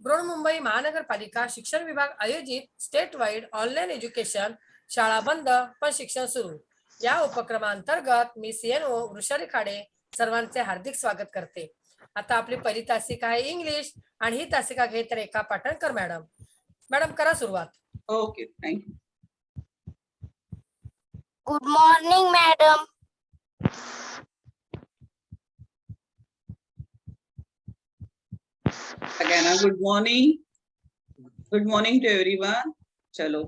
बृहन्मुंबई महानगरपालिका शिक्षण विभाग आयोजित स्टेट वाईड ऑनलाईन एज्युकेशन शाळा बंद पण शिक्षण सुरू या उपक्रमांतर्गत मी CNO वृषाली खाडे सर्वांचे हार्दिक स्वागत करते. आता आपली पहिली तासिका आहे इंग्लिश आणि ही तासिका घेत रेखा पाटणकर मॅडम. मॅडम करा सुरुवात. Okay, thank you. Good morning, madam. Again, good morning. Good morning to everyone. Chalo.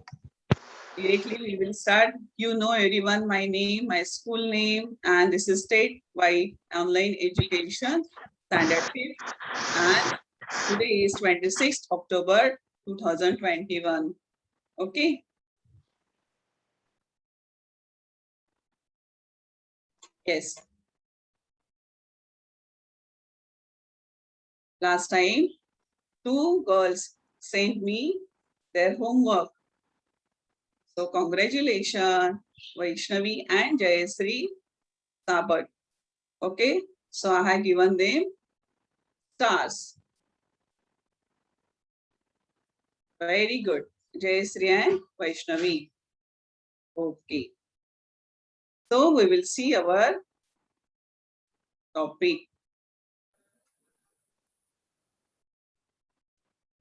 Directly we will start. You know everyone, my name, my school name, and this is statewide online education standard 5th. And today is 26th October 2021. Okay. Yes. Last time, 2 girls sent me their homework. So congratulations, Vaishnavi and Jayasri Sabat. Okay, so I have given them stars. Very good, Jayasri and Vaishnavi. Okay, so we will see our topic.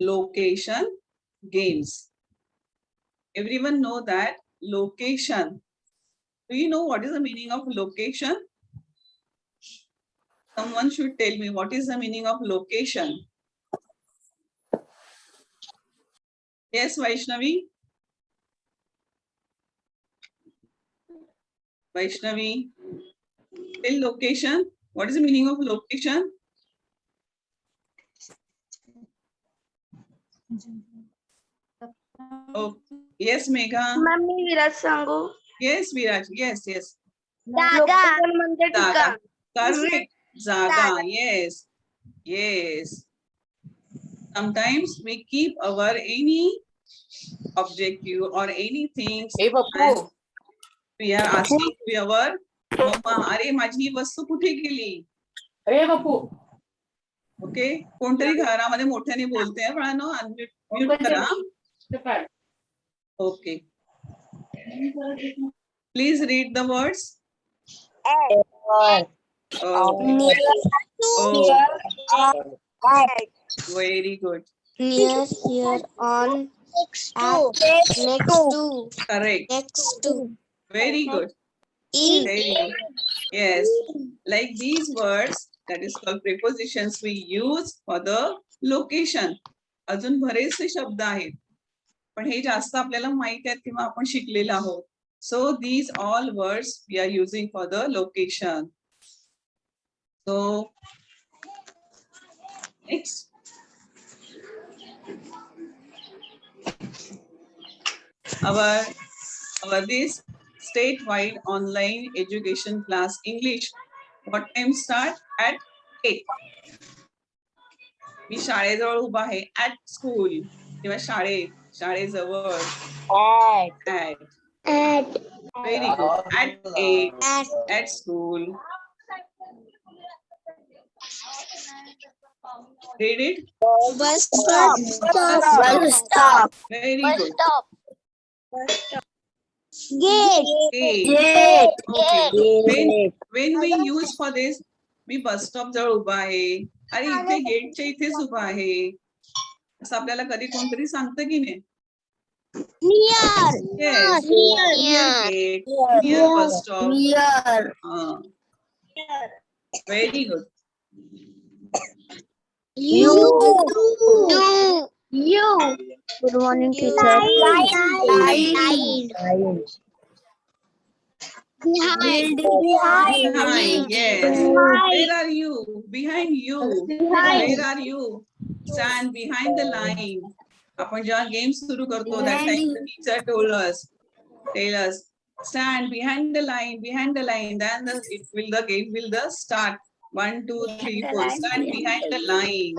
Location games. Everyone know that location. Do you know what is the meaning of location? Someone should tell me what is the meaning of location. Yes, Vaishnavi. Vaishnavi, tell location. What is the meaning of location? Oh, yes, Megha. Mummy, Viraj sangu. Yes, Viraj. Yes, yes. Jaga. Zaga. Correct. Zaga. Yes. Yes. Sometimes we keep our any objective or anything. Hey Bapu We are asking to our mama, अरे माझी वस्तू कुठे गेली? अरे बापू okay, कोणतरी घरामध्ये मोठ्याने बोलते पण अनम्यूट करा. Okay, please read the words. Very good. Near, here, on, at, next to, Correct. next to, Very good. in, Very good. Yes, like these words, that is called prepositions, we use for the location. अजून बरेचसे शब्द आहेत पण हे जास्त आपल्याला माहित आहेत किंवा आपण शिकलेले आहोत. So these all words we are using for the location. So next. Our this statewide online education class English. What time start? At 8. मी शाळेजवळ उभा आहे. At school किंवा शाळेजवळ. At. Very good. At 8. At school. Read it. bus stop, bus stop, Very good. gate, Gate. Okay. When we use for this, me bus stop जवळ उभा आहे. अरे इथे गेटच्या इथेच उभा आहे असं आपल्याला कधी कोणतरी सांगतं की नाही? near, Yes. Near gate, near bus stop. near, Very good. you. Good morning, teacher. Line. Behind. Behind, yes. Where are you? Behind you. Where are you? Stand behind the line. आपण जेव्हा गेम सुरू करतो, that time the teacher told us, tell us, stand behind the line, then the game will start. 1, 2, 3, 4. Stand behind the line.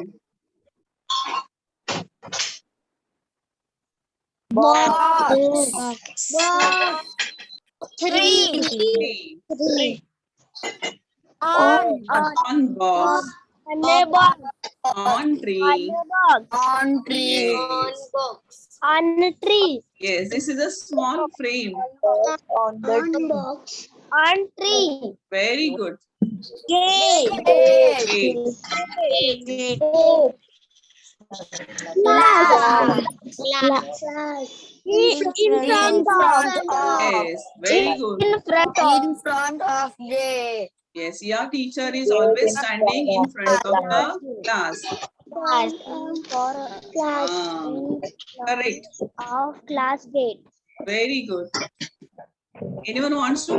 Box. Three. On box. On tree. On tree. Yes. On tree. Yes, this is a small frame. On box. On tree. Very good. Gate. Gate. Gate. Class. In front of. Yes, very good. In front of gate. Yes, your teacher is always standing in front of the class. Class. Ah, correct. Of class gate. Very good. Anyone wants to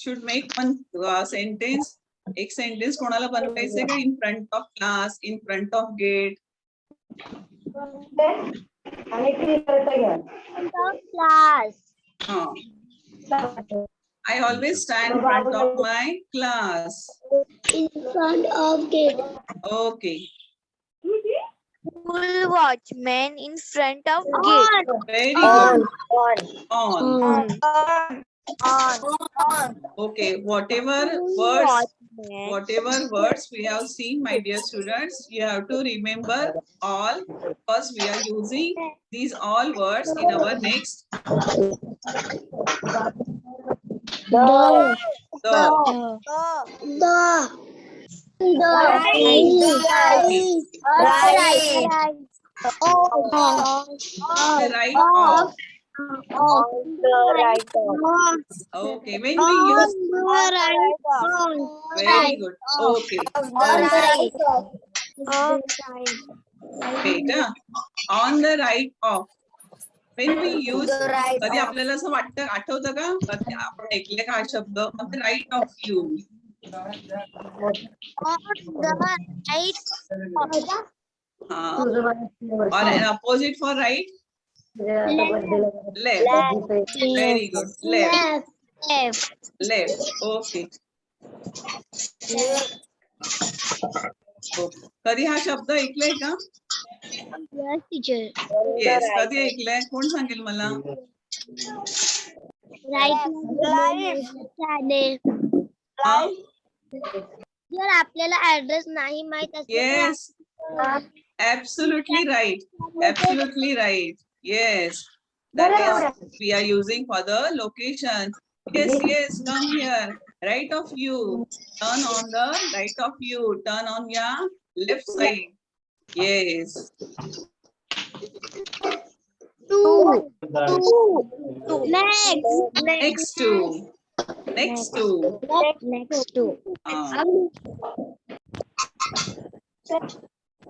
should make one sentence? एक sentence कोणाला बनवायचे का? In front of class, in front of gate. Class. I always stand in front of my class. In front of gate. Okay. School watchman in front of gate. Very good. On. On. Okay. Whatever words we have seen, my dear students, you have to remember all. First, we are using these all words in our next. The. Right of. Okay, when we use very good. Okay. Wait, on the right of. When we use कधी आपल्याला असं वाटतं आठवतं का कधी आपण ऐकले का हा शब्द on the right of you. Or an opposite for right. Left. Very good. Left. Okay. कधी हा शब्द ऐकलाय का? Yes, teacher. येस कधी ऐकलंय कोण सांगेल मला? जर आपल्याला ऍड्रेस नाही माहित असेल Yes, absolutely right. Absolutely right. Yes, that is we are using for the location. Yes, come here. Right of you. Turn on the right of you. Turn on your left side. Yes. Next to.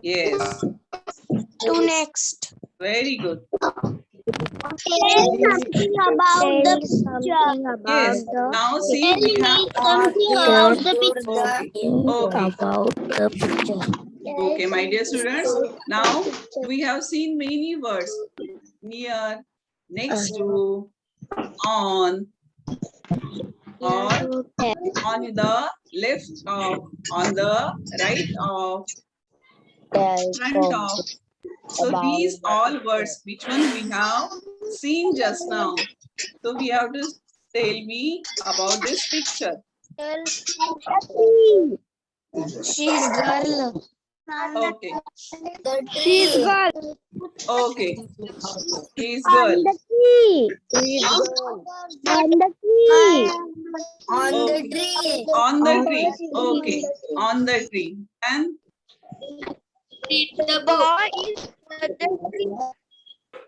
Yes. Next. Very good. Something about the picture. Yes. Now see we have Something about the picture. Okay, my dear students. Now we have seen many words. Near, next to, on, or on the left of, on the right of, front of. So these all words, which one we have seen just now. So we have to tell me about this picture. She's girl. Okay. She's girl. Okay. He's girl. On the tree. On the tree. On the tree. On the tree. Okay. On the tree. And The boy is on the tree.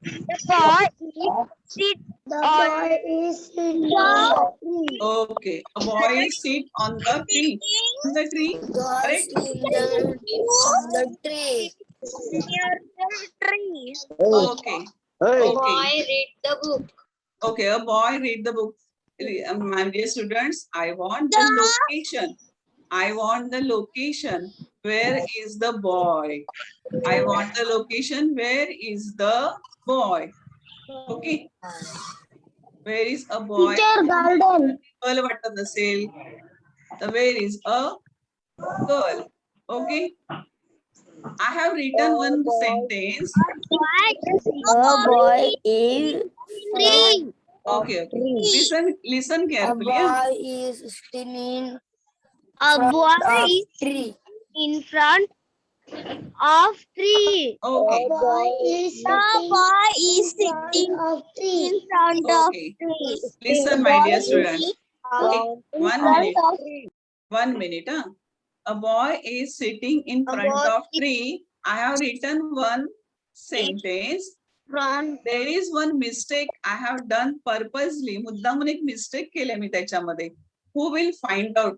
The boy is sit on the tree. okay. A boy sit on the tree. On the tree. Correct? On the tree. Near the tree. Okay. Okay. Boy read the book. Okay. A boy read the book. My dear students, I want the location. I want the location. Where is the boy? I want the location. Where is the boy? Okay. Where is a boy? Teacher, garden. Girl वाटत नसेल. तर where is a girl? Okay. I have written one sentence. A boy is tree. Okay. Listen A carefully. boy is sitting in a boy is tree. in front of tree. Okay. The boy is sitting in front of Okay. tree. Listen, my dear students. Okay. 1 minute. 1 minute. Huh? A boy is sitting in front of tree. I have written one sentence. Front. There is one mistake I have done purposely. मुद्दामून एक mistake केले मी त्याच्यामध्ये. Who will find out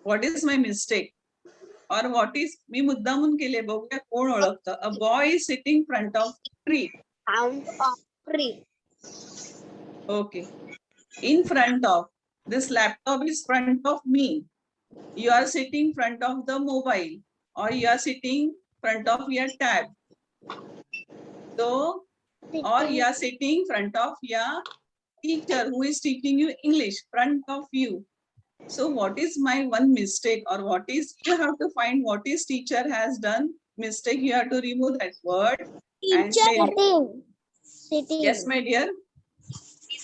what is my mistake or what is मी मुद्दामून केले बघूया कोण ओळखतं. A boy is sitting front of tree. Front of tree. Okay. In front of. This laptop is front of me. You are sitting front of the mobile or you are sitting front of your tab. So, or you are sitting front of your teacher who is teaching you English, front of you. So what is my one mistake or what is, you have to find what is teacher has done mistake. You have to remove that word. And Teacher tell. sitting. Yes, my dear.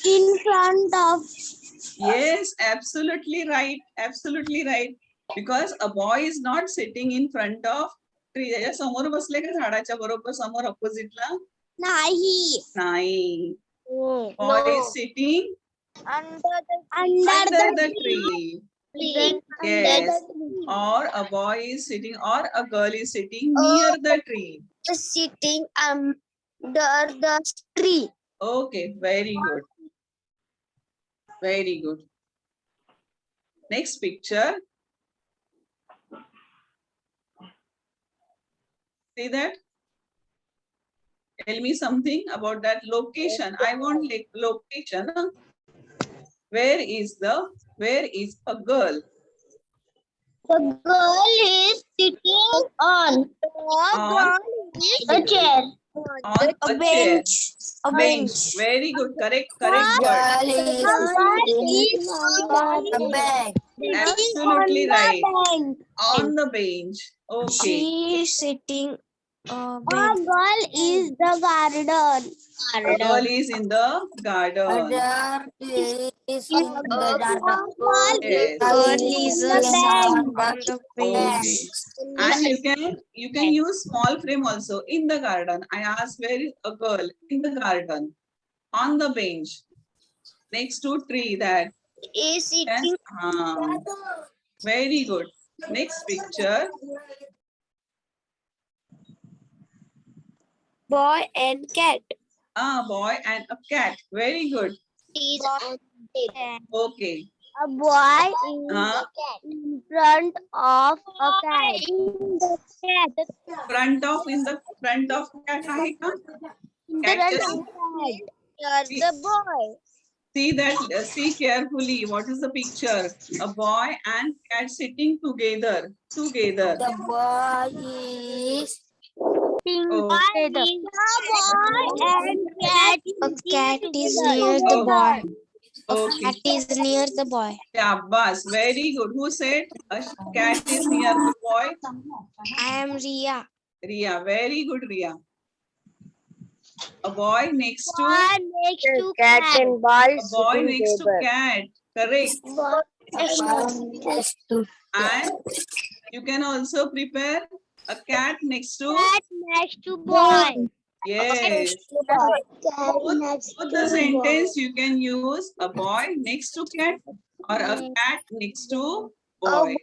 In front of. Yes, absolutely right. Absolutely right. Because a boy is not sitting in front of tree. त्याच्या समोर बसले का झाडाच्या बरोबर समोर opposite ला? Nahi. नाही. No. Boy is sitting under the tree. Yes. Or a boy is sitting or a girl is sitting near the tree. Sitting under the tree. Okay, very good. Very good. Next picture. See that? Tell me something about that location. I want location. Huh? Where is a girl? The girl is sitting on a chair. On a chair. Bench. Very good. Correct word. Absolutely right. On the bench. Okay. She is sitting. A girl is the garden. A girl is in the garden. Yes. Okay. And you can use small frame also in the garden. I asked where is a girl in the garden on the bench next to tree that Is sitting. yes. Very good. Next picture. Boy and cat. Boy and a cat. Very good. Is Okay. a boy is in front of a cat. Front of in the front of cat आहे का? Cat just- the boy. See that, see carefully. What is the picture? A boy and cat sitting together. Together. The boy is Oh. A cat is near the boy. Okay. Cat is near the boy. Shabbas. Very good. Who said a cat is near the boy? I am Ria. Ria. Very good, Ria. A boy next to Cat and boy. a boy next to cat. Correct. And you can also prepare a cat next to Cat next to boy. yes. Both the sentence you can use a boy next to cat or a cat next to boy.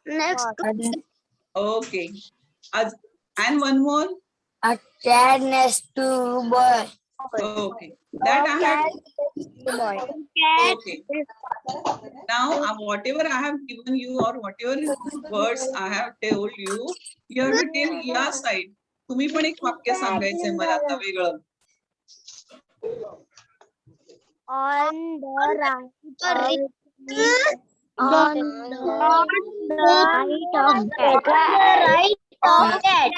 Next Okay. And one more. a cat next to boy. Okay. That I have. Okay. Now, whatever I have given you or whatever words I have told you, you have to tell your side. तुम्ही पण एक वाक्य सांगायचंय मला आता वेगळं. On the right of cat.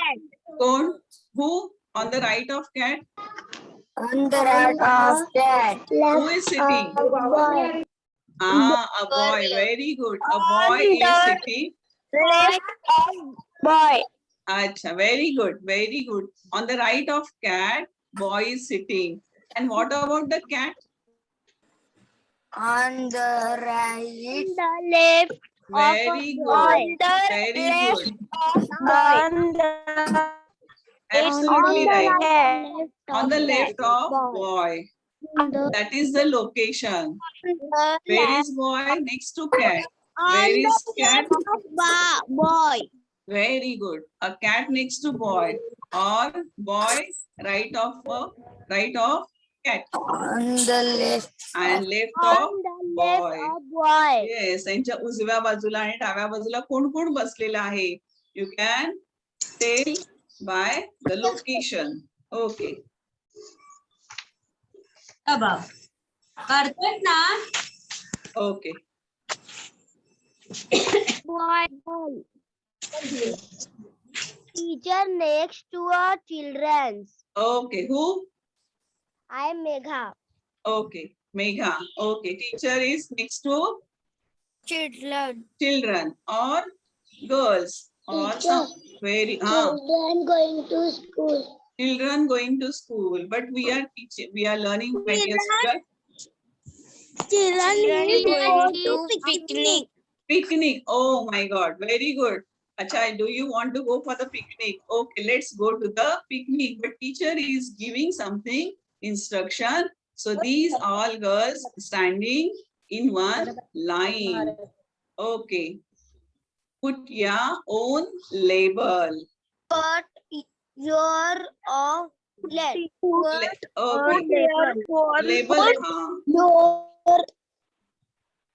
कोण? Who? On the right of cat? On the right of cat. Who is sitting? A boy. Very good. A boy is sitting. Left of boy. Acha, very good. Very good. On the right of cat, boy is sitting. And what about the cat? On the right. The left Very good. Very good. Absolutely right. On the left of boy. That is the location. Where is boy? Next to cat. Where is cat? Boy. Very good. A cat next to boy. Or boy right of cat. On the left. And left On of the left boy. of boy. Yes, त्यांच्या उजव्या बाजूला आणि डाव्या बाजूला कोण कोण बसलेलं आहे? You can tell by the location. Okay. करतोय ना. Okay. Boy. Teacher next to a children's. Okay. Who? I am Megha. Okay. Megha. Okay. Teacher is next to Children. children or girls or Teacher. some very Children going to school. children going to school. But we are teaching. We are learning. My dear student. Children going to picnic. Picnic. Oh my God. Very good. Acha, do you want to go for the picnic? Okay, let's go to the picnic. But teacher is giving something instruction. So these all girls standing in one line. Okay. Put your own label. But your left. Okay. Label. Your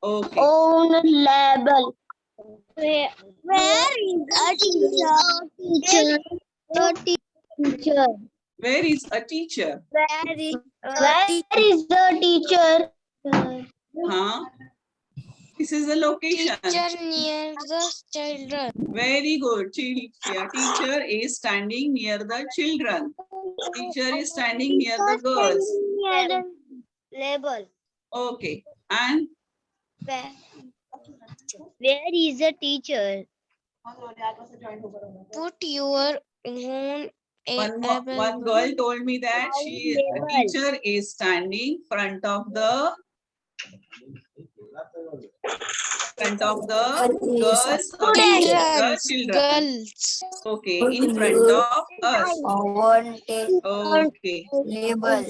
Okay. own label. Where is a teacher? Teacher. Where is a teacher? Where is the teacher? Huh? This is the location. Near the children. Very good. Teacher is standing near the children. Teacher is standing near the girls. Label. Okay. And Where is the teacher? Put your own one girl told me that the teacher is standing front of the girls or the children. Okay, in front of us. Okay. Label.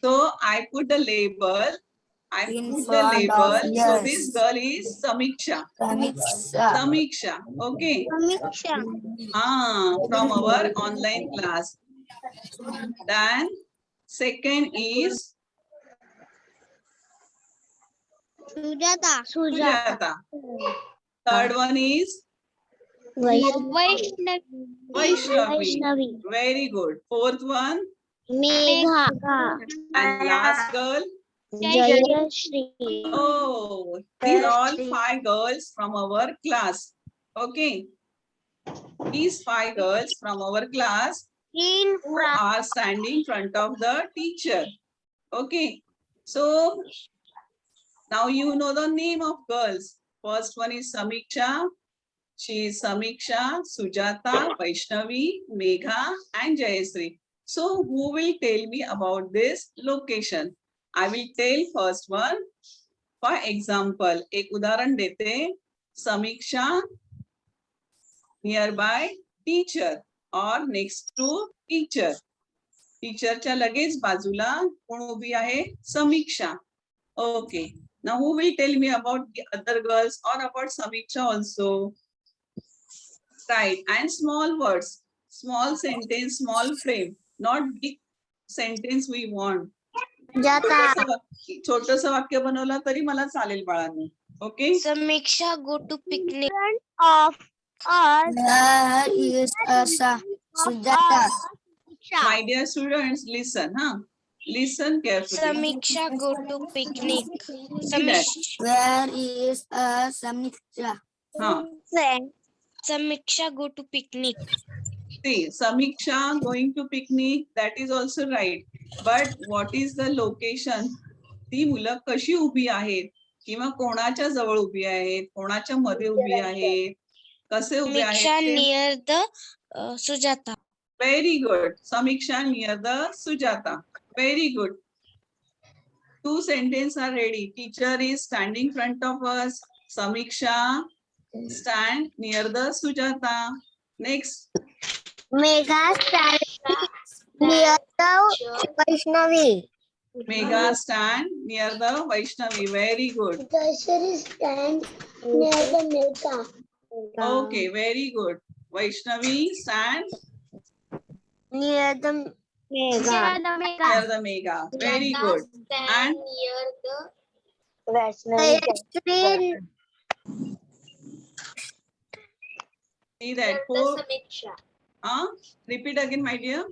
So I put the label. In So front this girl is Samiksha. Samiksha. Samiksha. Okay. From our online class. Then second is Sujata. Third one is Vaishnavi. Very good. Fourth one Megha. and last girl. Jayashree. Oh, these are all 5 girls from our class. Okay. These 5 girls from our class In who are standing in front of the teacher. Okay. So now you know the name of girls. First one is Samiksha. She is Samiksha, Sujata, Vaishnavi, Megha and Jayashree. So who will tell me about this location? I will tell first one. For example, एक उदाहरण देते. Samiksha nearby teacher or next to teacher. टीचरच्या लगेच बाजूला कोण उभी आहे? Samiksha. Okay. Now who will tell me about the other girls or about Samiksha also? Right. And small words, small sentence, small frame, not big sentence we want. छोटस वाक्य बनवलं तरी मला चालेल बाळांनी. Okay. Samiksha go to picnic. Of us. Where is Sujata? My dear students, listen, listen carefully. Samiksha go to picnic. Where is Samiksha? Samiksha go to picnic. See, Samiksha going to picnic, that is also right. But what is the location? ती मुलं कशी उभी आहेत किंवा कोणाच्या जवळ उभी आहेत, कोणाच्या मध्ये उभी आहेत, कसे उभे Samiksha आहेत? near the Sujata. Very good. Samiksha near the Sujata. Very good. 2 sentences are ready. Teacher is standing in front of us. Samiksha, stand near the Sujata. Next, Megha stand near the Vaishnavi. Megha, stand near the Vaishnavi. Very good. Darshan stand near the Megha. Okay, very good. Vaishnavi, stand Near the Megha. near the Megha. Very good. And near the Vaishnavi. see that who? Repeat again, my dear.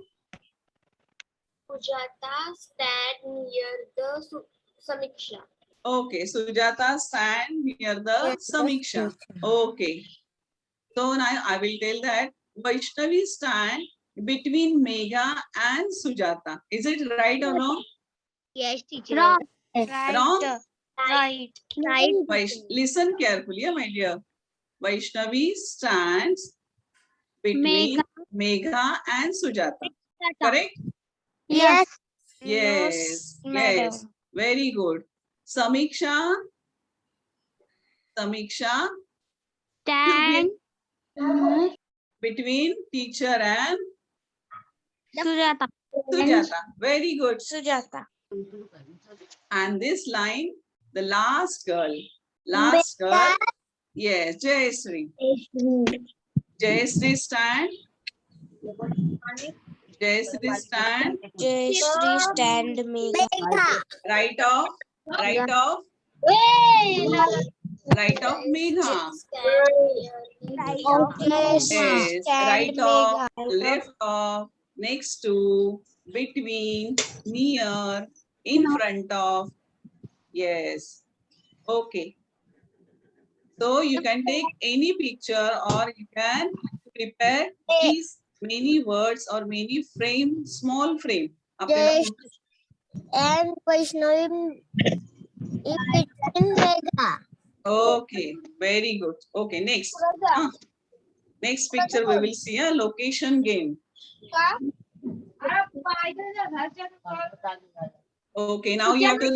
Sujata stand near the Samiksha. Okay, Sujata, stand near the Samiksha. Okay. So now I will tell that Vaishnavi stand between Megha and Sujata. Is it right or wrong? Yes, teacher. Wrong. Wrong? Right. Listen carefully, my dear. Vaishnavi stands between Megha and Sujata. Correct? Yes. Yes. No, Yes. Very good. Samiksha. Stand Between teacher and Sujata. Sujata. Very good. Sujata. And this line, the last girl. Last girl. Yes, Jayashree. Jayashree stand. Jayashree stand. Jayashree stand Megha. Right of. Right of. Right of Megha. Yes. Right of. Left of. Next to. Between. Near. In front of. Yes. Okay. So you can take any picture or you can prepare these many words or many frame, small frame. आपल्याला And Vaishnavi is between Megha. Okay, very good. Okay, next. Next picture we will see a location game. Okay, now you have to.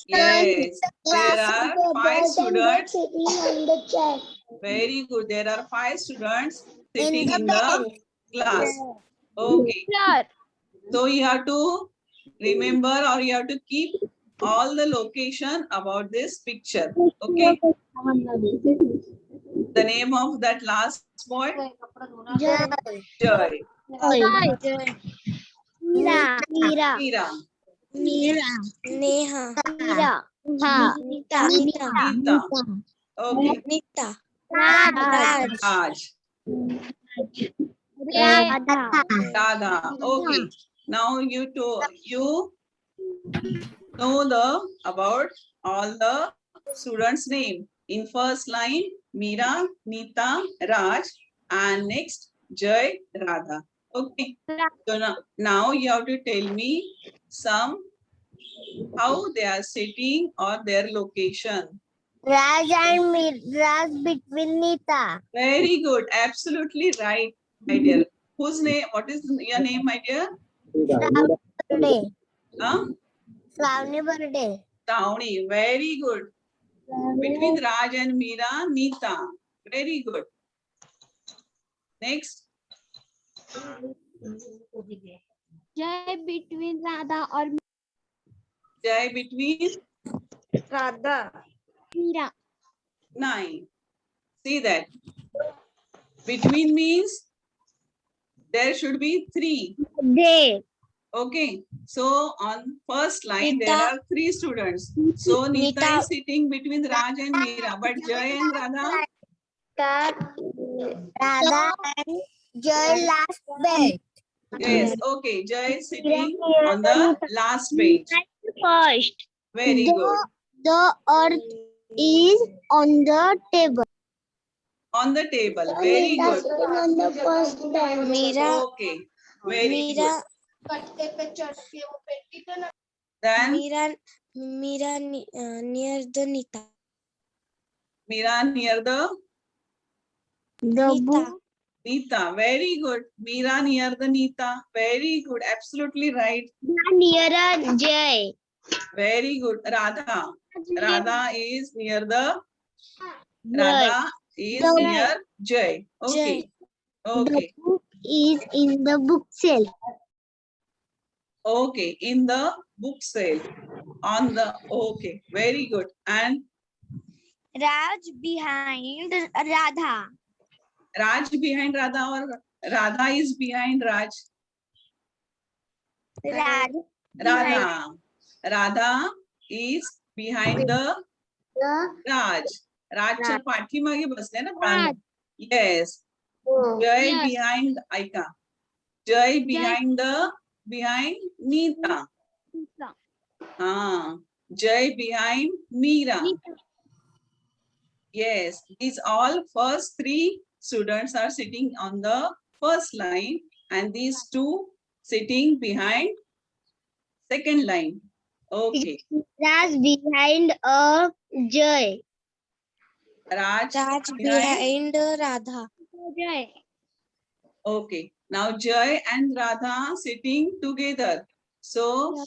Yes, there are 5 students. Very good. There are 5 students sitting in the class. Okay. So you have to remember or you have to keep all the location about this picture. Okay. The name of that last boy? Joy. Meera. Meera. Neha. Nita. Nita. Okay. Nita. Raj. Radha. Okay. Now you know about all the students' name. In first line, Meera, Nita, Raj, and next Jai, Radha. Okay. So now you have to tell me some how they are sitting or their location. Raj and Raj between Nita. Very good. Absolutely right, my dear. Whose name? What is your name, my dear? Birthday. Huh? Shravani birthday. Tawni. Very good. Between Raj and Meera, Nita. Very good. Next. Jai between Radha or Jai between Radha. Meera. 9. See that. Between means there should be 3. Jai. Okay. So on first line Nita. there are 3 students. So Nita Nita. is sitting between Raj and Meera. But Jai and Radha? Radha and Jai last bench. Yes. Okay. Jai is sitting on the last bench. First. Very good. The earth is on the table. On the table. Very good. On the first bench. Meera. Okay. Very Meera. good. Then Meera near the Nita. Meera near the Nita. Nita. Very good. Meera near the Nita. Very good. Absolutely right. Near Jai. Very good. Radha. Radha is near the. Radha is Jai. near Jai. Okay. Okay. The book is in the book shelf. Okay. In the book sale. On the. Okay. Very good. And Raj behind Radha. Raj behind Radha or Radha is behind Raj? Raj Radha. Radha is behind the Raj. राजच्या पाठीमागे बसले ना पान. Yes. Jai Yes. behind Aika. Jai behind Neeta. Jai behind Meera. Yes, these all first three students are sitting on the first line and these two sitting behind second line. Okay. Raj behind Jai. Raj behind. Radha. Jai. Okay. Now Jai and Radha sitting together. So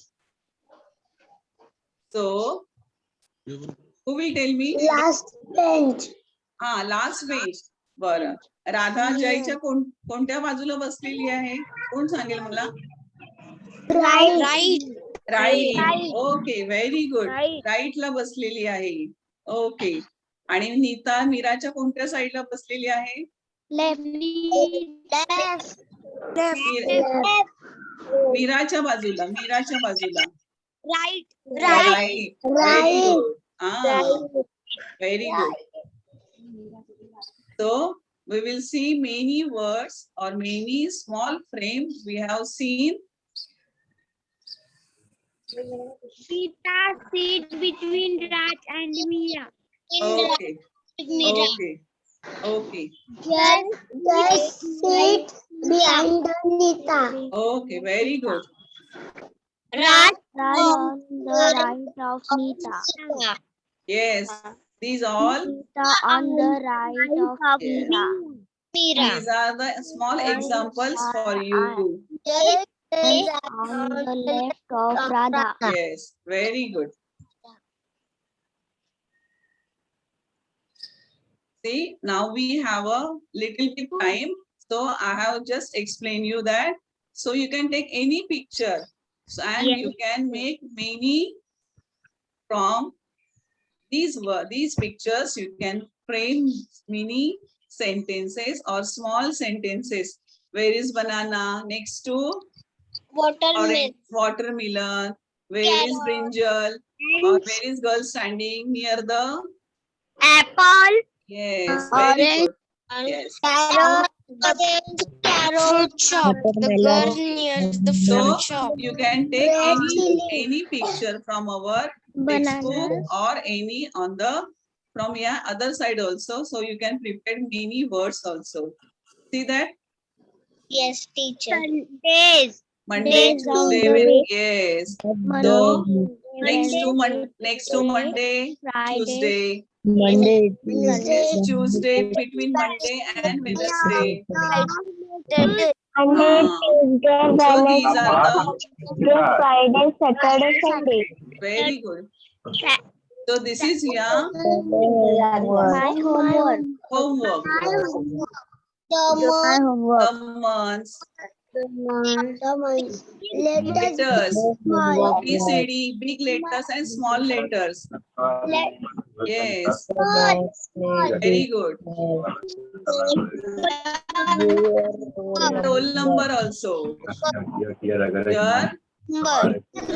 who will tell me? Last bench. Last bench. बरं. राधा जयच्या कोणत्या बाजूला बसलेली आहे? कोण सांगेल मला? Right. Right. Okay, very good. Right. Right ला बसलेली आहे. ओके. आणि नीता मीराच्या कोणत्या साईडला बसलेली आहे? Left. मीराच्या बाजूला. Right. Right. Very good. Very good. So we will see many words or many small frames we have seen. Sita sit between Raj and Meera. Okay. Okay. Just sit behind Nita. Okay. Very good. Raj on the right of Nita. Yes. These all. Nita on the right of Meera. These are the small examples for you. On the left of Radha. Yes. Very good. See, now we have a little bit time. So I have just explained you that. So you can take any picture and you can make many from these pictures. You can frame many sentences or small sentences. Where is banana? Next to watermelon. Where is brinjal? Or where is girl standing near the Apple. Yes, very good. Yes. Carrot. Fruit shop. The girl near the fruit shop. You can take any picture from our textbook or any on the from your other side also. So you can prepare many words also. See that? Yes, teacher. Sundays. Monday, Days Tuesday, of the week. yes. Monday, So Wednesday, next to Monday, Friday, Tuesday. Monday, Next Tuesday between Monday and Wednesday. Tuesday, So these are the Friday, Saturday, Sunday. very good. So this is your My homework. homework. My homework. The months, Letters. letters, ABCD, big letters and small letters. Yes, very good. Roll number also. Your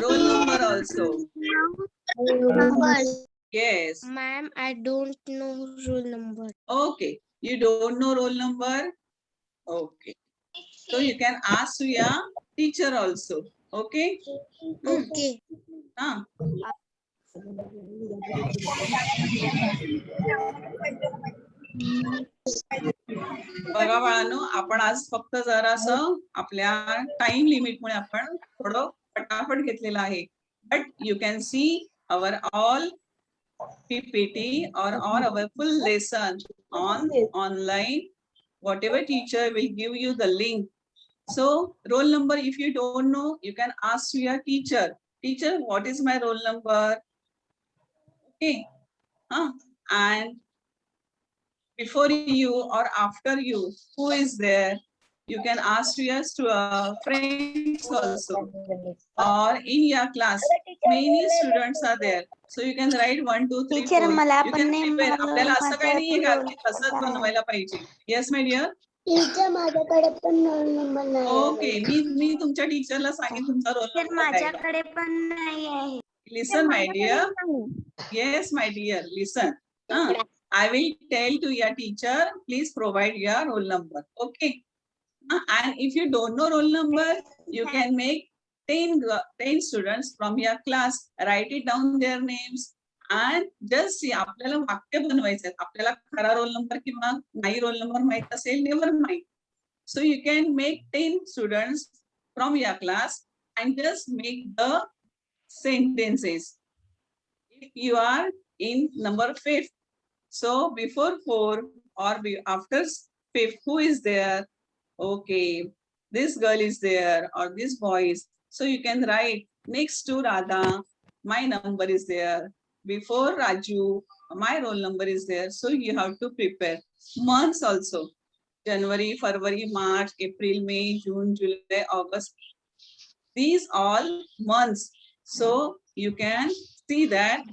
roll number also. Yes. Ma'am, I don't know roll number. Okay. You don't know roll number? Okay. So you can ask your teacher also. Okay? Okay. बघा बाळांनो, आपण आज फक्त जरासं आपल्या time limit मुळे आपण थोडं पटापट घेतलेलं आहे. But you can see our all PPT or our full lesson on online. Whatever teacher will give you the link. So roll number, if you don't know, you can ask your teacher. teacher, what is my roll number? Okay. And before you or after you, who is there? You can ask to your friends also. Or in your class, many students are there. So you can write 1, 2, 3, 4. You can prepare. आपल्याला असं काही नाहीये का की तसंच बनवायला पाहिजे. Yes, my dear. Teacher माझ्याकडे पण रोल नंबर नाही. ओके, मी तुमच्या टीचरला सांगेन तुमचा रोल नंबर माझ्याकडे पण नाही आहे. Listen, my dear. Yes, my dear. Listen. I will tell to your teacher, please provide your roll number. Okay. And if you don't know roll number, you can make 10 students from your class, write it down their names and just see. आपल्याला वाक्य बनवायचं आहे. आपल्याला खरा roll number किंवा नाही roll number माहित असेल, never mind. So you can make 10 students from your class and just make the sentences. If you are in number 5, so before 4 or after 5, who is there? Okay, this girl is there or this boy is. So you can write next to Radha, my number is there. Before Raju, my roll number is there. So you have to prepare months also. January, February, March, April, May, June, July, August. These all months. So you can see that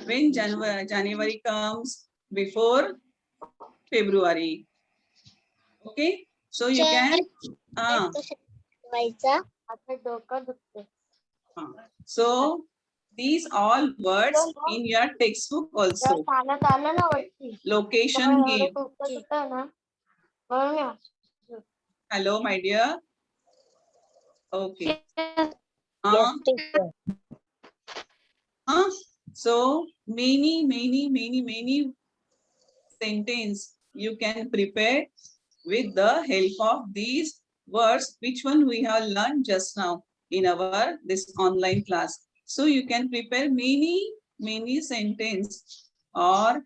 when January comes before February. Okay. So you can. So these all words in your textbook also. Location give. Hello, my dear. Okay. So many sentence you can prepare with the help of these words, which one we have learned just now in our this online class. So you can prepare many sentence or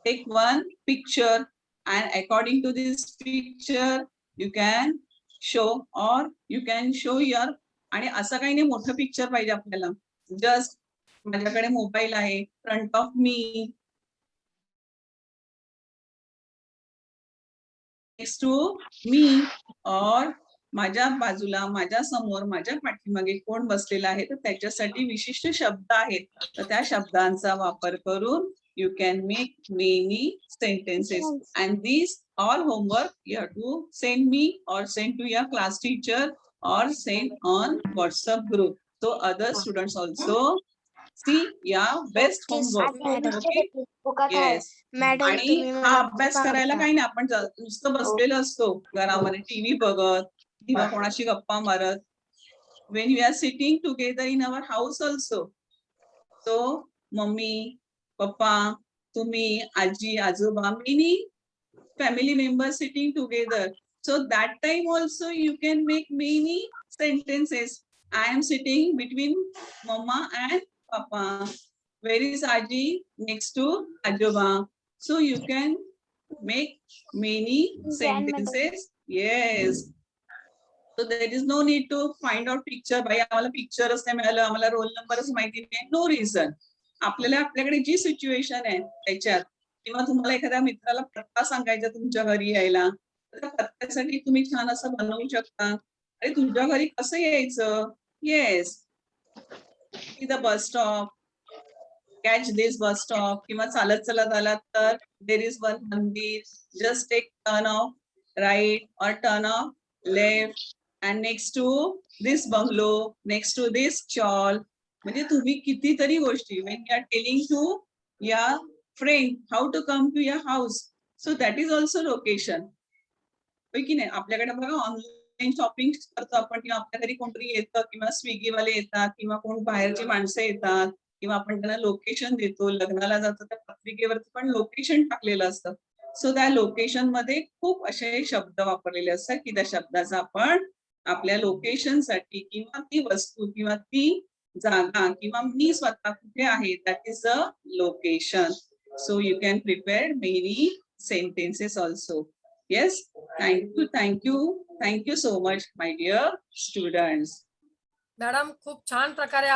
take one picture and according to this picture you can show or you can show your. आणि असं काही नाही मोठं picture पाहिजे आपल्याला. Just माझ्याकडे mobile आहे front of me, next to me और माझ्या बाजूला माझ्या समोर माझ्या पाठीमागे कोण बसलेला आहे तर त्याच्यासाठी विशिष्ट शब्द आहेत. तर त्या शब्दांचा वापर करून you can make many sentences and these all homework you have to send me or send to your class teacher or send on WhatsApp group so other students also see your best homework. Okay? Yes. आणि हा अभ्यास करायला काही नाही, आपण नुसतं बसलेलो असतो घरामध्ये टीव्ही बघत किंवा कोणाशी गप्पा मारत. when we are sitting together in our house also, so mummy papa तुम्ही आजी आजोबा many family members sitting together, so that time also you can make many sentences. I am sitting between mama and papa, where is aji? Next to ajoba, so you can make many sentences. Yes, so there is no need to find out picture. भाई आम्हाला पिक्चरच नाही मिळालं, आम्हाला role नंबरच माहिती नाही. No reason. आपल्याकडे जी सिच्युएशन आहे त्याच्यात किंवा तुम्हाला एखाद्या मित्राला पत्ता सांगायचा तुमच्या घरी यायला, तर त्या पत्त्यासाठी तुम्ही छान असं बनवू शकता. अरे तुझ्या घरी कसं यायचं? Yes, the bus stop, catch this bus stop, किंवा चालत चालत आलात तर there is one mandir, just take turn of right और turn of left and next to this bungalow, next to this chawl. म्हणजे तुम्ही कितीतरी गोष्टी when you are telling to your friend how to come to your house, so that is also location. होय की नाही? आपल्याकडे बघा ऑनलाईन शॉपिंग करतो आपण किंवा आपल्या घरी कोणतरी येतं किंवा स्विगी वाले येतात किंवा कोण बाहेरची माणसं येतात किंवा आपण त्यांना लोकेशन देतो, लग्नाला जातो त्या पत्रिकेवरती पण लोकेशन टाकलेलं असतं. सो त्या लोकेशन मध्ये खूप असे शब्द वापरलेले असतात की त्या शब्दाचा आपण आपल्या लोकेशन साठी किंवा ती वस्तू किंवा ती जागा किंवा मी स्वतः कुठे आहे that is a location. So you can prepare many sentences also. Yes, thank you so much my dear students. Madam खूप छान प्रकारे